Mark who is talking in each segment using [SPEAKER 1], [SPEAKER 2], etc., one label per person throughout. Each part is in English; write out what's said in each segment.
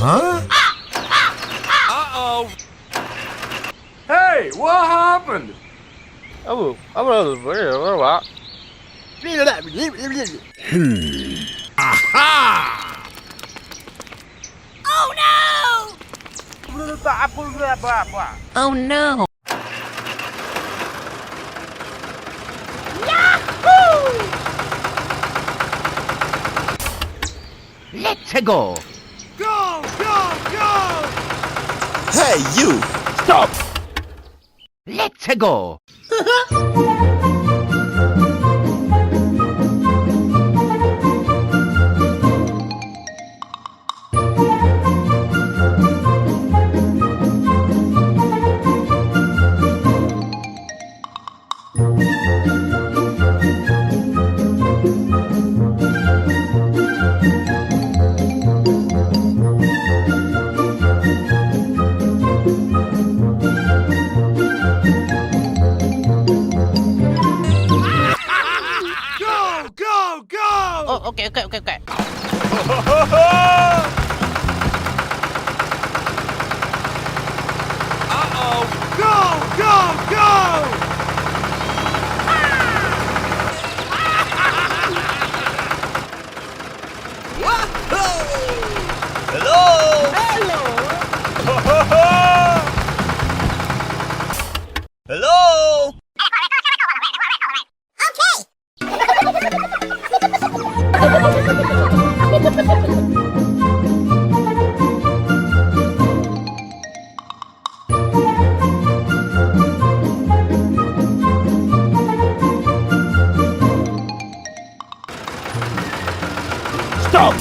[SPEAKER 1] Huh?
[SPEAKER 2] Uh-oh.
[SPEAKER 3] Hey, what happened?
[SPEAKER 2] Oh, what?
[SPEAKER 1] Aha!
[SPEAKER 4] Oh no! Oh no! Yahoo! Let's go!
[SPEAKER 3] Go, go, go!
[SPEAKER 1] Hey, you!
[SPEAKER 2] Stop!
[SPEAKER 4] Let's go!
[SPEAKER 3] Go, go, go!
[SPEAKER 4] Oh, okay.
[SPEAKER 2] Uh-oh.
[SPEAKER 3] Go, go, go!
[SPEAKER 1] Hello! Hello!
[SPEAKER 2] Stop!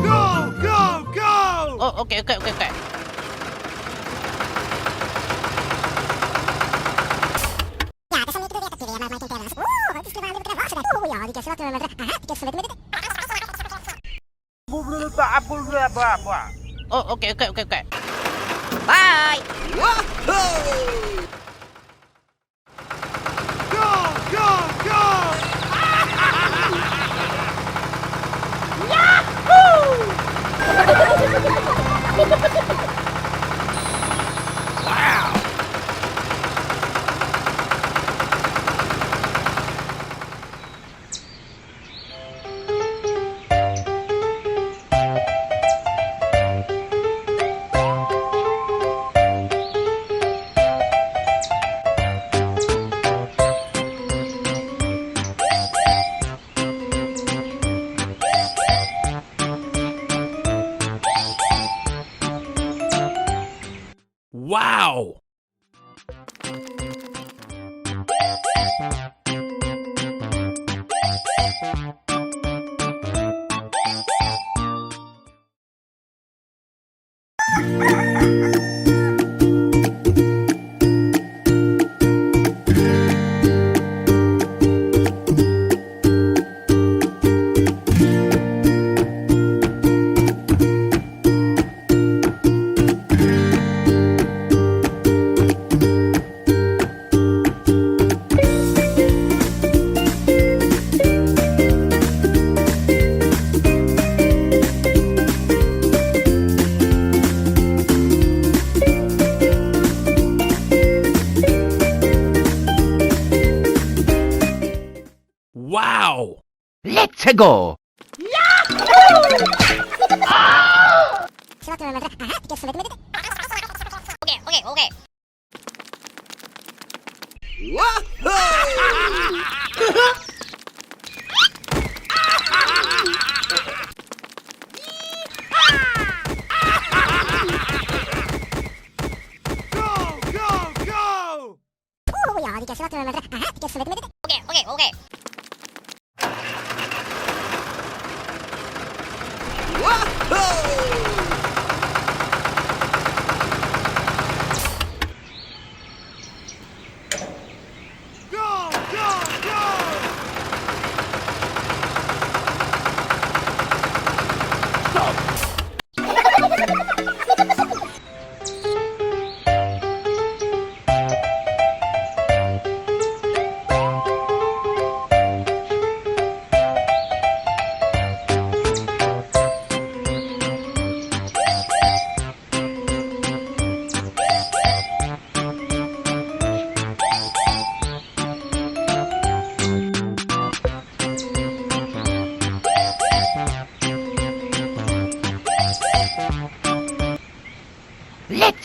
[SPEAKER 3] Go, go, go!
[SPEAKER 4] Oh, okay. Oh, okay. Bye!
[SPEAKER 3] Go, go, go!
[SPEAKER 2] Wow! Wow! Wow!
[SPEAKER 4] Let's go! Okay.
[SPEAKER 3] Go, go, go!
[SPEAKER 4] Okay.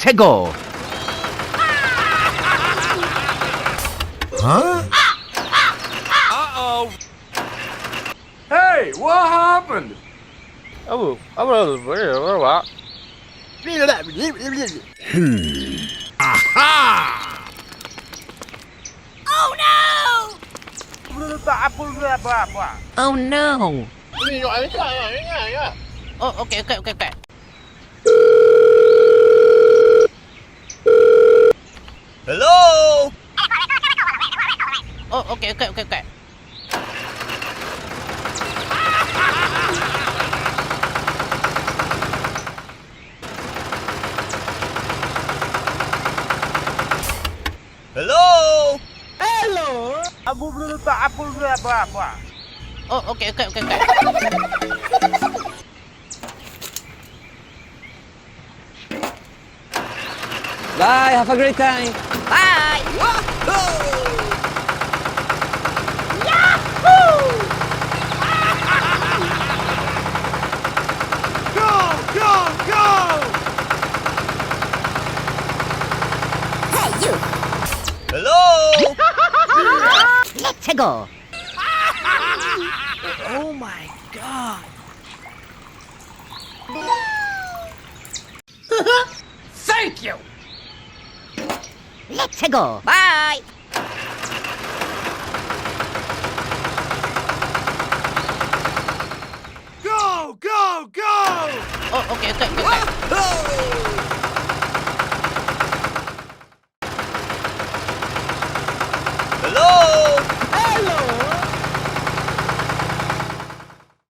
[SPEAKER 4] 최고.
[SPEAKER 2] Uh-oh.
[SPEAKER 3] Hey, what happened?
[SPEAKER 2] Aha!
[SPEAKER 4] Oh no! Oh no! Oh, okay.
[SPEAKER 1] Hello?
[SPEAKER 4] Oh, okay.
[SPEAKER 1] Hello?
[SPEAKER 4] Oh, okay.
[SPEAKER 5] Bye, have a great time.
[SPEAKER 4] Bye!
[SPEAKER 3] Go, go, go!
[SPEAKER 1] Hello?
[SPEAKER 4] 최고!
[SPEAKER 2] Oh my god.
[SPEAKER 4] Thank you! 최고! Bye!
[SPEAKER 3] Go, go, go!
[SPEAKER 4] Oh, okay.